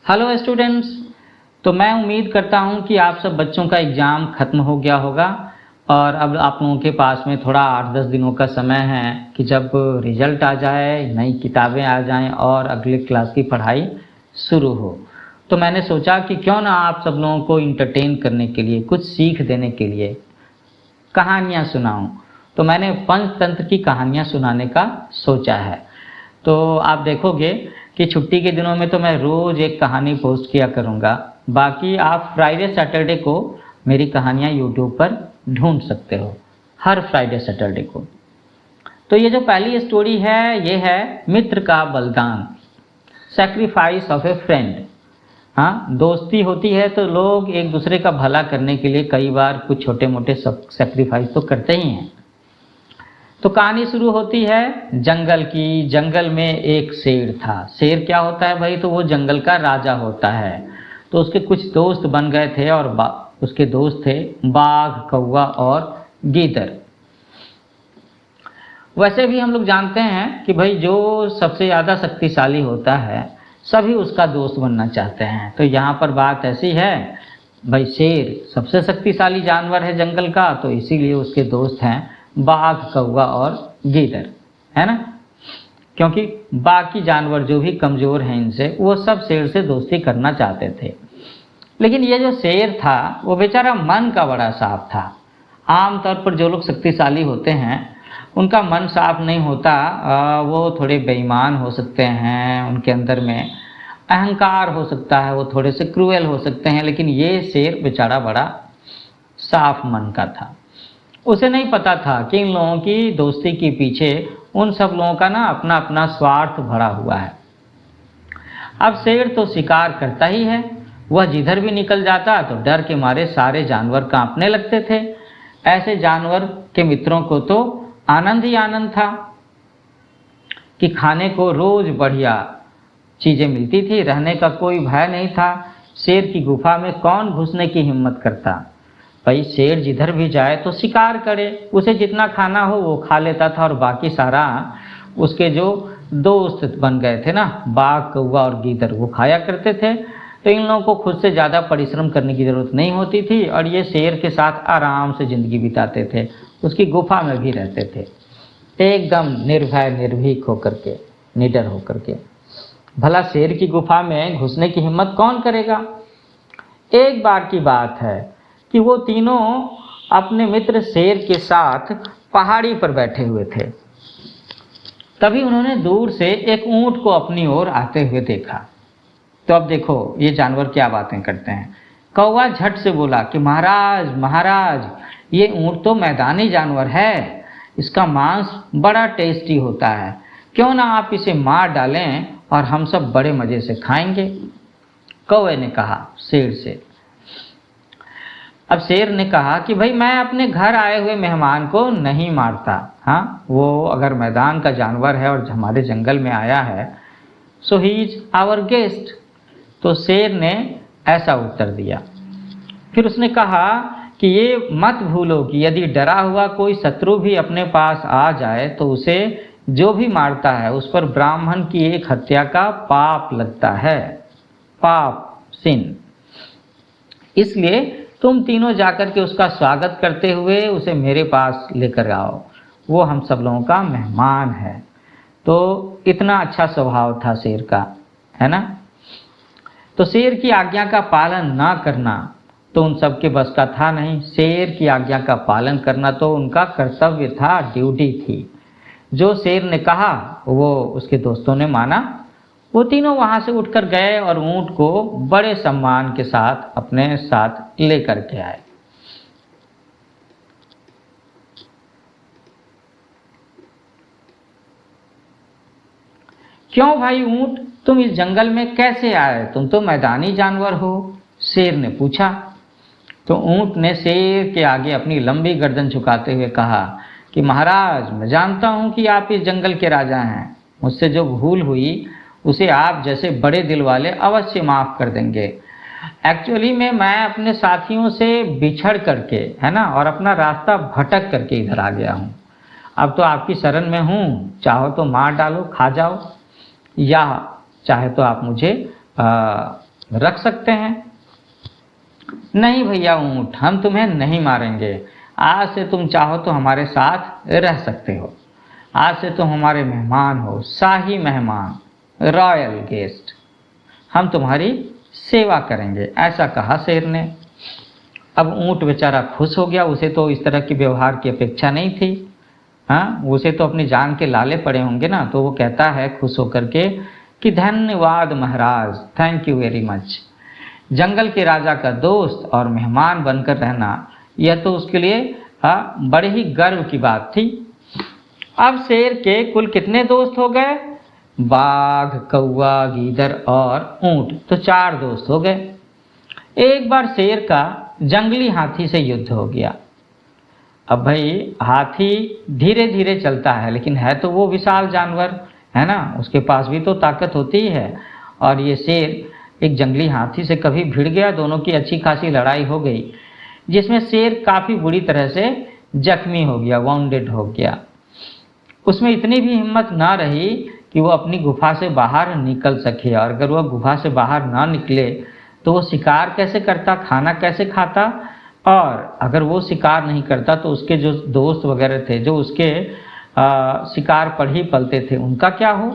Hello students. तो मैं उम्मीद करता हूं कि आप सब बच्चों का एग्ज़ाम ख़त्म हो गया होगा और अब आप लोगों के पास में थोड़ा 8-10 दिनों का समय है कि जब रिज़ल्ट आ जाए, नई किताबें आ जाएं और अगले क्लास की पढ़ाई शुरू हो। तो मैंने सोचा कि क्यों ना आप सब लोगों को इंटरटेन करने के लिए, कुछ सीख देने के लिए कहानियाँ सुनाऊँ। तो मैंने पंचतंत्र की कहानियाँ सुनाने का सोचा है। तो आप देखोगे कि छुट्टी के दिनों में तो मैं रोज़ एक कहानी पोस्ट किया करूँगा। बाकी आप फ्राइडे सैटरडे को मेरी कहानियाँ यूट्यूब पर ढूंढ सकते हो, हर फ्राइडे सैटरडे को। तो ये जो पहली स्टोरी है, ये है मित्र का बलिदान, सेक्रीफाइस ऑफ ए फ्रेंड। हाँ, दोस्ती होती है तो लोग एक दूसरे का भला करने के लिए कई बार कुछ छोटे मोटे सेक्रीफाइस तो करते ही हैं। तो कहानी शुरू होती है जंगल की। जंगल में एक शेर था। शेर क्या होता है भाई? तो वो जंगल का राजा होता है। तो उसके कुछ दोस्त बन गए थे और उसके दोस्त थे बाघ, कौवा और गीदड़। वैसे भी हम लोग जानते हैं कि भाई जो सबसे ज़्यादा शक्तिशाली होता है सभी उसका दोस्त बनना चाहते हैं। तो यहाँ पर बात ऐसी है भाई, शेर सबसे शक्तिशाली जानवर है जंगल का, तो इसीलिए उसके दोस्त हैं बाघ, कौवा और गीदड़, है ना। क्योंकि बाकी जानवर जो भी कमज़ोर हैं इनसे, वो सब शेर से दोस्ती करना चाहते थे। लेकिन ये जो शेर था वो बेचारा मन का बड़ा साफ था। आमतौर पर जो लोग शक्तिशाली होते हैं उनका मन साफ नहीं होता। वो थोड़े बेईमान हो सकते हैं, उनके अंदर में अहंकार हो सकता है, वो थोड़े से क्रूएल हो सकते हैं। लेकिन ये शेर बेचारा बड़ा साफ मन का था। उसे नहीं पता था कि इन लोगों की दोस्ती के पीछे उन सब लोगों का ना अपना अपना स्वार्थ भरा हुआ है। अब शेर तो शिकार करता ही है, वह जिधर भी निकल जाता तो डर के मारे सारे जानवर कांपने लगते थे। ऐसे जानवर के मित्रों को तो आनंद ही आनंद था कि खाने को रोज बढ़िया चीज़ें मिलती थी, रहने का कोई भय नहीं था। शेर की गुफा में कौन घुसने की हिम्मत करता? भाई शेर जिधर भी जाए तो शिकार करे, उसे जितना खाना हो वो खा लेता था और बाकी सारा उसके जो दोस्त बन गए थे ना, बाघ, कौवा और गीदड़, वो खाया करते थे। तो इन लोगों को खुद से ज़्यादा परिश्रम करने की ज़रूरत नहीं होती थी और ये शेर के साथ आराम से ज़िंदगी बिताते थे, उसकी गुफा में भी रहते थे, एकदम निर्भय निर्भीक होकर के, निडर होकर के। भला शेर की गुफा में घुसने की हिम्मत कौन करेगा? एक बार की बात है कि वो तीनों अपने मित्र शेर के साथ पहाड़ी पर बैठे हुए थे। तभी उन्होंने दूर से एक ऊंट को अपनी ओर आते हुए देखा। तो अब देखो ये जानवर क्या बातें करते हैं। कौवा झट से बोला कि महाराज महाराज, ये ऊंट तो मैदानी जानवर है, इसका मांस बड़ा टेस्टी होता है, क्यों ना आप इसे मार डालें और हम सब बड़े मज़े से खाएंगे। कौवे ने कहा शेर से। अब शेर ने कहा कि भाई मैं अपने घर आए हुए मेहमान को नहीं मारता। हाँ, वो अगर मैदान का जानवर है और हमारे जंगल में आया है, सो ही इज आवर गेस्ट। तो शेर ने ऐसा उत्तर दिया। फिर उसने कहा कि ये मत भूलो कि यदि डरा हुआ कोई शत्रु भी अपने पास आ जाए तो उसे जो भी मारता है उस पर ब्राह्मण की एक हत्या का पाप लगता है, पाप, सिन। इसलिए तुम तीनों जाकर के उसका स्वागत करते हुए उसे मेरे पास लेकर आओ, वो हम सब लोगों का मेहमान है। तो इतना अच्छा स्वभाव था शेर का, है ना। तो शेर की आज्ञा का पालन ना करना तो उन सब के बस का था नहीं। शेर की आज्ञा का पालन करना तो उनका कर्तव्य था, ड्यूटी थी। जो शेर ने कहा वो उसके दोस्तों ने माना। वो तीनों वहां से उठकर गए और ऊंट को बड़े सम्मान के साथ अपने साथ लेकर के आए। क्यों भाई ऊंट, तुम इस जंगल में कैसे आए? तुम तो मैदानी जानवर हो, शेर ने पूछा। तो ऊंट ने शेर के आगे अपनी लंबी गर्दन झुकाते हुए कहा कि महाराज, मैं जानता हूं कि आप इस जंगल के राजा हैं। मुझसे जो भूल हुई उसे आप जैसे बड़े दिल वाले अवश्य माफ़ कर देंगे। एक्चुअली में मैं अपने साथियों से बिछड़ करके, है ना, और अपना रास्ता भटक करके इधर आ गया हूँ। अब तो आपकी शरण में हूँ, चाहो तो मार डालो, खा जाओ, या चाहे तो आप मुझे रख सकते हैं? नहीं भैया ऊंट, हम तुम्हें नहीं मारेंगे। आज से तुम चाहो तो हमारे साथ रह सकते हो। आज से तुम हमारे मेहमान हो, शाही मेहमान, रॉयल गेस्ट। हम तुम्हारी सेवा करेंगे, ऐसा कहा शेर ने। अब ऊंट बेचारा खुश हो गया, उसे तो इस तरह के व्यवहार की अपेक्षा नहीं थी। हाँ, उसे तो अपनी जान के लाले पड़े होंगे ना। तो वो कहता है खुश होकर के कि धन्यवाद महाराज, थैंक यू वेरी मच। जंगल के राजा का दोस्त और मेहमान बनकर रहना, यह तो उसके लिए बड़े ही गर्व की बात थी। अब शेर के कुल कितने दोस्त हो गए? बाघ, कौवा, गीदड़ और ऊंट, तो 4 दोस्त हो गए। एक बार शेर का जंगली हाथी से युद्ध हो गया। अब भाई हाथी धीरे धीरे चलता है, लेकिन है तो वो विशाल जानवर, है ना, उसके पास भी तो ताकत होती ही है। और ये शेर एक जंगली हाथी से कभी भिड़ गया, दोनों की अच्छी खासी लड़ाई हो गई, जिसमें शेर काफ़ी बुरी तरह से जख्मी हो गया, वाउंडेड हो गया। उसमें इतनी भी हिम्मत ना रही कि वो अपनी गुफा से बाहर निकल सके, और अगर वह गुफा से बाहर ना निकले तो वो शिकार कैसे करता, खाना कैसे खाता, और अगर वो शिकार नहीं करता तो उसके जो दोस्त वगैरह थे, जो उसके शिकार पर ही पलते थे, उनका क्या हो।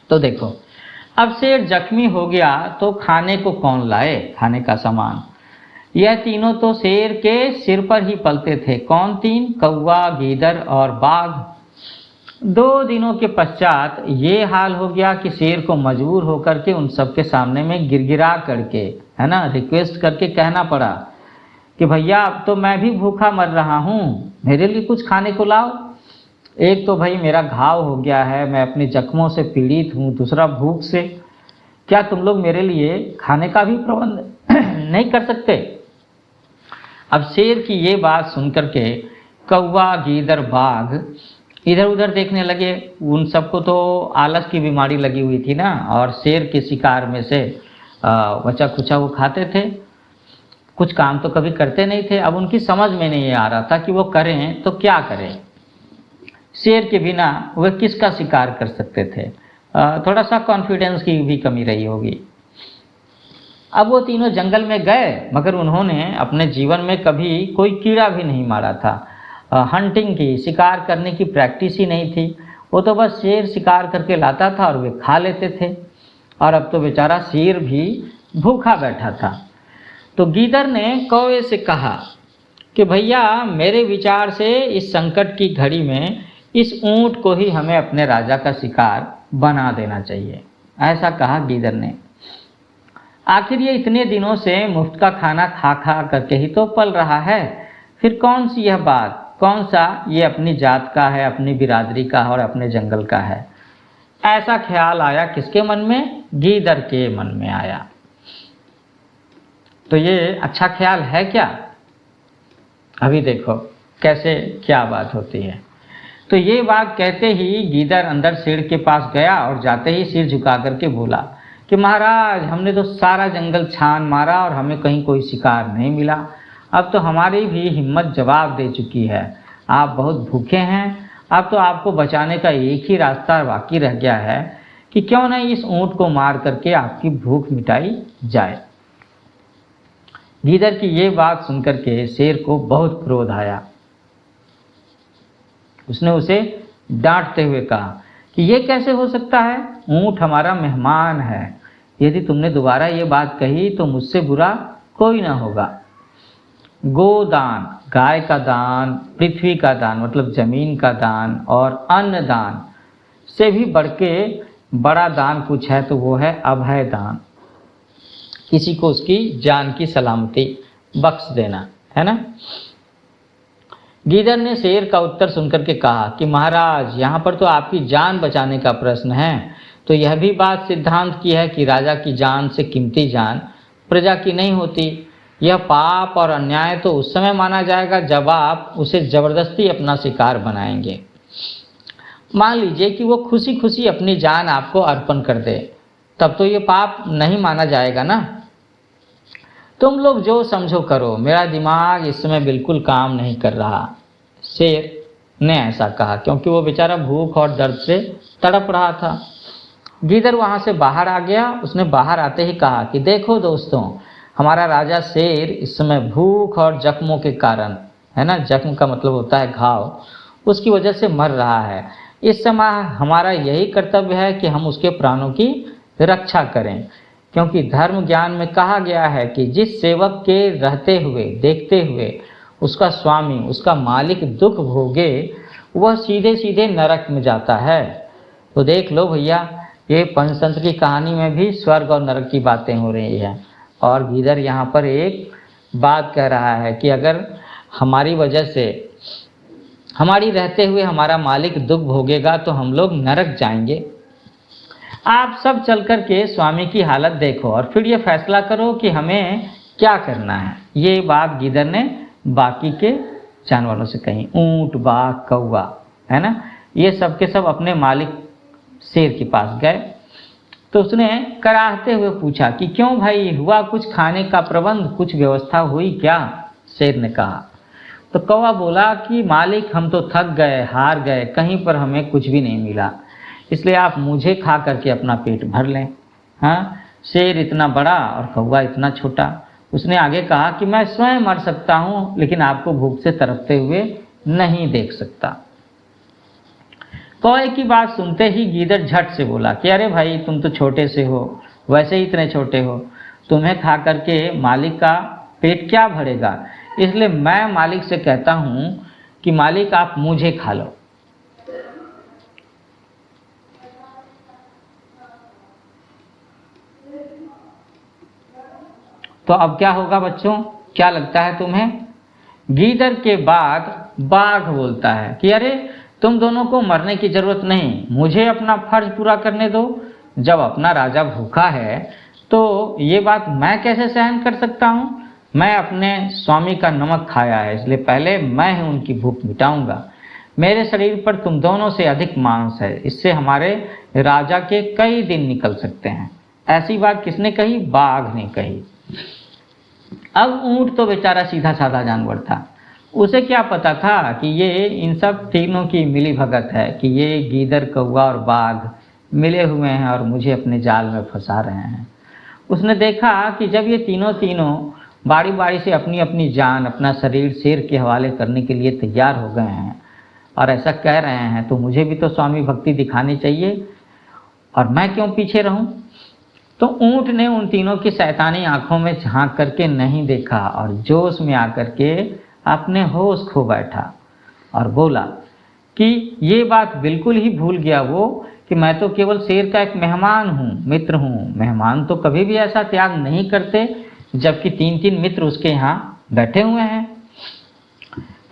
तो देखो, अब शेर जख्मी हो गया तो खाने को कौन लाए, खाने का सामान। यह तीनों तो शेर के सिर पर ही पलते थे। कौन 3? कौवा, गीदड़ और बाघ। 2 दिनों के पश्चात ये हाल हो गया कि शेर को मजबूर होकर के उन सबके सामने में गिड़गिड़ा करके, है ना, रिक्वेस्ट करके कहना पड़ा कि भैया अब तो मैं भी भूखा मर रहा हूँ, मेरे लिए कुछ खाने को लाओ। एक तो भाई मेरा घाव हो गया है, मैं अपने जख्मों से पीड़ित हूँ, दूसरा भूख से। क्या तुम लोग मेरे लिए खाने का भी प्रबंध नहीं कर सकते? अब शेर की ये बात सुनकर के कौवा, गीदड़, बाघ इधर उधर देखने लगे। उन सबको तो आलस की बीमारी लगी हुई थी ना, और शेर के शिकार में से बचा खुचा वो खाते थे, कुछ काम तो कभी करते नहीं थे। अब उनकी समझ में नहीं आ रहा था कि वो करें तो क्या करें। शेर के बिना वह किसका शिकार कर सकते थे। थोड़ा सा कॉन्फिडेंस की भी कमी रही होगी। अब वो तीनों जंगल में गए, मगर उन्होंने अपने जीवन में कभी कोई कीड़ा भी नहीं मारा था। हंटिंग की, शिकार करने की प्रैक्टिस ही नहीं थी। वो तो बस शेर शिकार करके लाता था और वे खा लेते थे, और अब तो बेचारा शेर भी भूखा बैठा था। तो गीदड़ ने कौवे से कहा कि भैया मेरे विचार से इस संकट की घड़ी में इस ऊंट को ही हमें अपने राजा का शिकार बना देना चाहिए, ऐसा कहा गीदड़ ने। आखिर ये इतने दिनों से मुफ्त का खाना खा खा करके ही तो पल रहा है, फिर कौन सी यह बात, कौन सा ये अपनी जात का है, अपनी बिरादरी का है और अपने जंगल का है। ऐसा ख्याल आया किसके मन में? गीदड़ के मन में आया। तो ये अच्छा ख्याल है क्या? अभी देखो कैसे क्या बात होती है। तो ये बात कहते ही गीदड़ अंदर शेर के पास गया और जाते ही सिर झुका करके बोला कि महाराज हमने तो सारा जंगल छान मारा और हमें कहीं कोई शिकार नहीं मिला। अब तो हमारी भी हिम्मत जवाब दे चुकी है, आप बहुत भूखे हैं। अब तो आपको बचाने का एक ही रास्ता बाकी रह गया है कि क्यों न इस ऊंट को मार करके आपकी भूख मिटाई जाए। गीदड़ की ये बात सुनकर के शेर को बहुत क्रोध आया। उसने उसे डांटते हुए कहा कि ये कैसे हो सकता है, ऊंट हमारा मेहमान है। यदि तुमने दोबारा ये बात कही तो मुझसे बुरा कोई ना होगा। गोदान, गाय का दान, पृथ्वी का दान मतलब जमीन का दान, और अन्न दान से भी बढ़ के बड़ा दान कुछ है तो वो है अभय दान, किसी को उसकी जान की सलामती बख्श देना, है ना। गीदड़ ने शेर का उत्तर सुनकर के कहा कि महाराज यहाँ पर तो आपकी जान बचाने का प्रश्न है, तो यह भी बात सिद्धांत की है कि राजा की जान से कीमती जान प्रजा की नहीं होती। यह पाप और अन्याय तो उस समय माना जाएगा जब आप उसे जबरदस्ती अपना शिकार बनाएंगे। मान लीजिए कि वो खुशी खुशी अपनी जान आपको अर्पण कर दे, तब तो ये पाप नहीं माना जाएगा ना। तुम लोग जो समझो करो, मेरा दिमाग इस समय बिल्कुल काम नहीं कर रहा। शेर ने ऐसा कहा क्योंकि वो बेचारा भूख और दर्द से तड़प रहा था। गीदड़ वहाँ से बाहर आ गया। उसने बाहर आते ही कहा कि देखो दोस्तों, हमारा राजा शेर इस समय भूख और जख्मों के कारण, है ना, जख्म का मतलब होता है घाव, उसकी वजह से मर रहा है। इस समय हमारा यही कर्तव्य है कि हम उसके प्राणों की रक्षा करें, क्योंकि धर्म ज्ञान में कहा गया है कि जिस सेवक के रहते हुए देखते हुए उसका स्वामी, उसका मालिक दुख भोगे, वह सीधे सीधे नरक में जाता है। तो देख लो भैया, ये पंचतंत्र की कहानी में भी स्वर्ग और नरक की बातें हो रही हैं। और गीदड़ यहाँ पर एक बात कह रहा है कि अगर हमारी वजह से, हमारी रहते हुए हमारा मालिक दुख भोगेगा तो हम लोग नरक जाएंगे। आप सब चल कर के स्वामी की हालत देखो और फिर ये फैसला करो कि हमें क्या करना है। ये बात गीदड़ ने बाकी के जानवरों से कही। ऊंट, बाघ, कौवा, है ना, ये सब के सब अपने मालिक शेर के पास गए। तो उसने कराहते हुए पूछा कि क्यों भाई, हुआ कुछ खाने का प्रबंध, कुछ व्यवस्था हुई क्या? शेर ने कहा। तो कौवा बोला कि मालिक, हम तो थक गए, हार गए, कहीं पर हमें कुछ भी नहीं मिला, इसलिए आप मुझे खा करके अपना पेट भर लें। हाँ, शेर इतना बड़ा और कौवा इतना छोटा। उसने आगे कहा कि मैं स्वयं मर सकता हूँ, लेकिन आपको भूख से तड़पते हुए नहीं देख सकता। कौवे की बात सुनते ही गीदड़ झट से बोला कि अरे भाई, तुम तो छोटे से हो, वैसे ही इतने छोटे हो, तुम्हें खा करके मालिक का पेट क्या भरेगा, इसलिए मैं मालिक से कहता हूँ कि मालिक आप मुझे खा लो। तो अब क्या होगा बच्चों, क्या लगता है तुम्हें? गीदड़ के बाद बाघ बोलता है कि अरे, तुम दोनों को मरने की जरूरत नहीं, मुझे अपना फर्ज पूरा करने दो। जब अपना राजा भूखा है तो ये बात मैं कैसे सहन कर सकता हूँ? मैं अपने स्वामी का नमक खाया है, इसलिए पहले मैं ही उनकी भूख मिटाऊंगा। मेरे शरीर पर तुम दोनों से अधिक मांस है, इससे हमारे राजा के कई दिन निकल सकते हैं। ऐसी बात किसने कही? बाघ ने कही। अब ऊंट तो बेचारा सीधा साधा जानवर था, उसे क्या पता था कि ये इन सब तीनों की मिली भगत है, कि ये गीदड़, कौवा और बाघ मिले हुए हैं और मुझे अपने जाल में फंसा रहे हैं। उसने देखा कि जब ये तीनों बारी बारी से अपनी अपनी जान, अपना शरीर शेर के हवाले करने के लिए तैयार हो गए हैं और ऐसा कह रहे हैं, तो मुझे भी तो स्वामी भक्ति दिखानी चाहिए, और मैं क्यों पीछे रहूं? तो ऊंट ने उन तीनों की शैतानी आंखों में झांक करके नहीं देखा और जोश में आकर के अपने होश खो बैठा और बोला कि ये बात बिल्कुल ही भूल गया वो कि मैं तो केवल शेर का एक मेहमान हूँ, मित्र हूँ। मेहमान तो कभी भी ऐसा त्याग नहीं करते, जबकि 3 मित्र उसके यहाँ बैठे हुए हैं।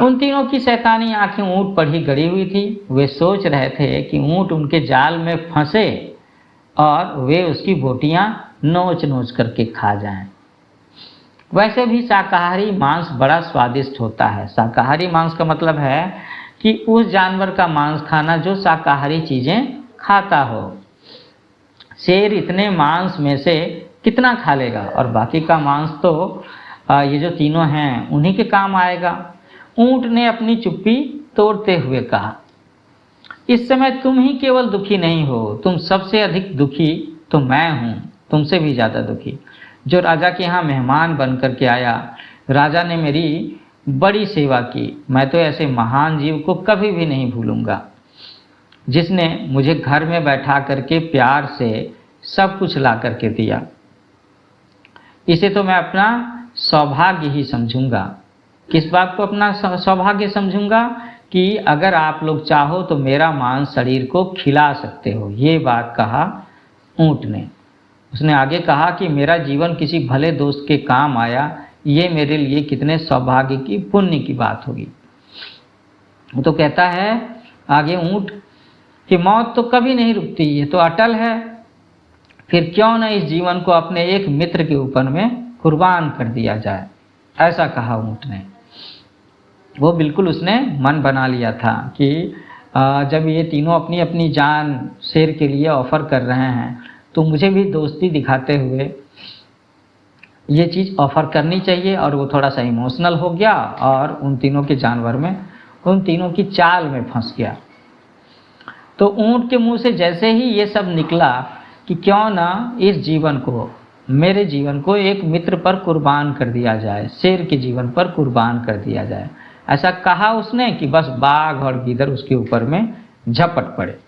उन तीनों की शैतानी आंखें ऊंट पर ही गड़ी हुई थी। वे सोच रहे थे कि ऊंट उनके जाल में फंसे और वे उसकी बोटियां नोच नोच करके खा जाएं। वैसे भी शाकाहारी मांस बड़ा स्वादिष्ट होता है। शाकाहारी मांस का मतलब है कि उस जानवर का मांस खाना जो शाकाहारी चीजें खाता हो। शेर इतने मांस में से कितना खा लेगा, और बाकी का मांस तो ये जो तीनों हैं उन्हीं के काम आएगा। ऊंट ने अपनी चुप्पी तोड़ते हुए कहा, इस समय तुम ही केवल दुखी नहीं हो, तुम सबसे अधिक दुखी तो मैं हूँ, तुमसे भी ज़्यादा दुखी। जो राजा के यहाँ मेहमान बन कर के आया, राजा ने मेरी बड़ी सेवा की, मैं तो ऐसे महान जीव को कभी भी नहीं भूलूंगा, जिसने मुझे घर में बैठा करके प्यार से सब कुछ ला करके दिया। इसे तो मैं अपना सौभाग्य ही समझूंगा। किस बात को अपना सौभाग्य समझूंगा? कि अगर आप लोग चाहो तो मेरा मांस शरीर को खिला सकते हो। ये बात कहा ऊंट ने। उसने आगे कहा कि मेरा जीवन किसी भले दोस्त के काम आया, ये मेरे लिए कितने सौभाग्य की, पुण्य की बात होगी। तो कहता है आगे ऊंट कि मौत तो कभी नहीं रुकती, ये तो अटल है, फिर क्यों न इस जीवन को अपने एक मित्र के ऊपर में कुर्बान कर दिया जाए। ऐसा कहा ऊंट ने। वो बिल्कुल उसने मन बना लिया था कि जब ये तीनों अपनी अपनी जान शेर के लिए ऑफर कर रहे हैं, तो मुझे भी दोस्ती दिखाते हुए ये चीज़ ऑफर करनी चाहिए। और वो थोड़ा सा इमोशनल हो गया और उन तीनों के जानवर में, उन तीनों की चाल में फंस गया। तो ऊंट के मुंह से जैसे ही ये सब निकला, कि क्यों ना इस जीवन को, मेरे जीवन को एक मित्र पर कुर्बान कर दिया जाए, शेर के जीवन पर कुर्बान कर दिया जाए। ऐसा कहा उसने कि बस बाघ और गीदड़ उसके ऊपर में झपट पड़े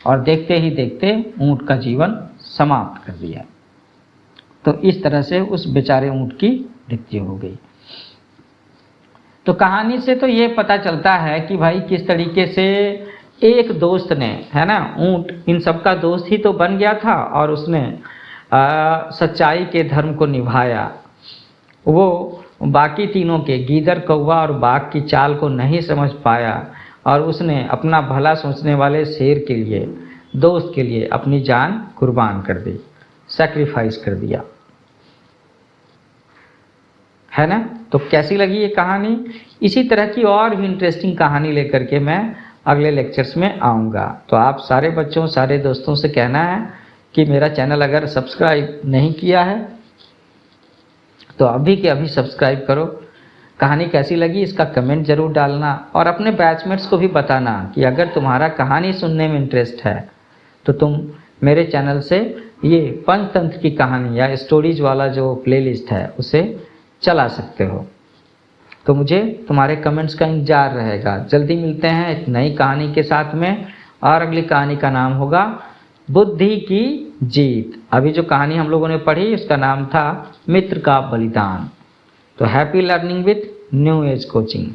और देखते ही देखते ऊँट का जीवन समाप्त कर दिया। तो इस तरह से उस बेचारे ऊँट की मृत्यु हो गई। तो कहानी से तो ये पता चलता है कि भाई किस तरीके से एक दोस्त ने, है ना, ऊँट इन सबका दोस्त ही तो बन गया था और उसने सच्चाई के धर्म को निभाया। वो बाकी तीनों के, गीदड़, कौवा और बाघ की चाल को नहीं समझ पाया और उसने अपना भला सोचने वाले शेर के लिए, दोस्त के लिए अपनी जान कुर्बान कर दी, सैक्रिफाइस कर दिया, है ना। तो कैसी लगी ये कहानी? इसी तरह की और भी इंटरेस्टिंग कहानी लेकर के मैं अगले लेक्चर्स में आऊँगा। तो आप सारे बच्चों, सारे दोस्तों से कहना है कि मेरा चैनल अगर सब्सक्राइब नहीं किया है तो अभी के अभी सब्सक्राइब करो। कहानी कैसी लगी इसका कमेंट ज़रूर डालना और अपने बैचमेट्स को भी बताना कि अगर तुम्हारा कहानी सुनने में इंटरेस्ट है तो तुम मेरे चैनल से ये पंचतंत्र की कहानी या स्टोरीज वाला जो प्लेलिस्ट है उसे चला सकते हो। तो मुझे तुम्हारे कमेंट्स का इंतजार रहेगा। जल्दी मिलते हैं एक नई कहानी के साथ में और अगली कहानी का नाम होगा बुद्धि की जीत। अभी जो कहानी हम लोगों ने पढ़ी उसका नाम था मित्र का बलिदान। तो happy learning with new age coaching.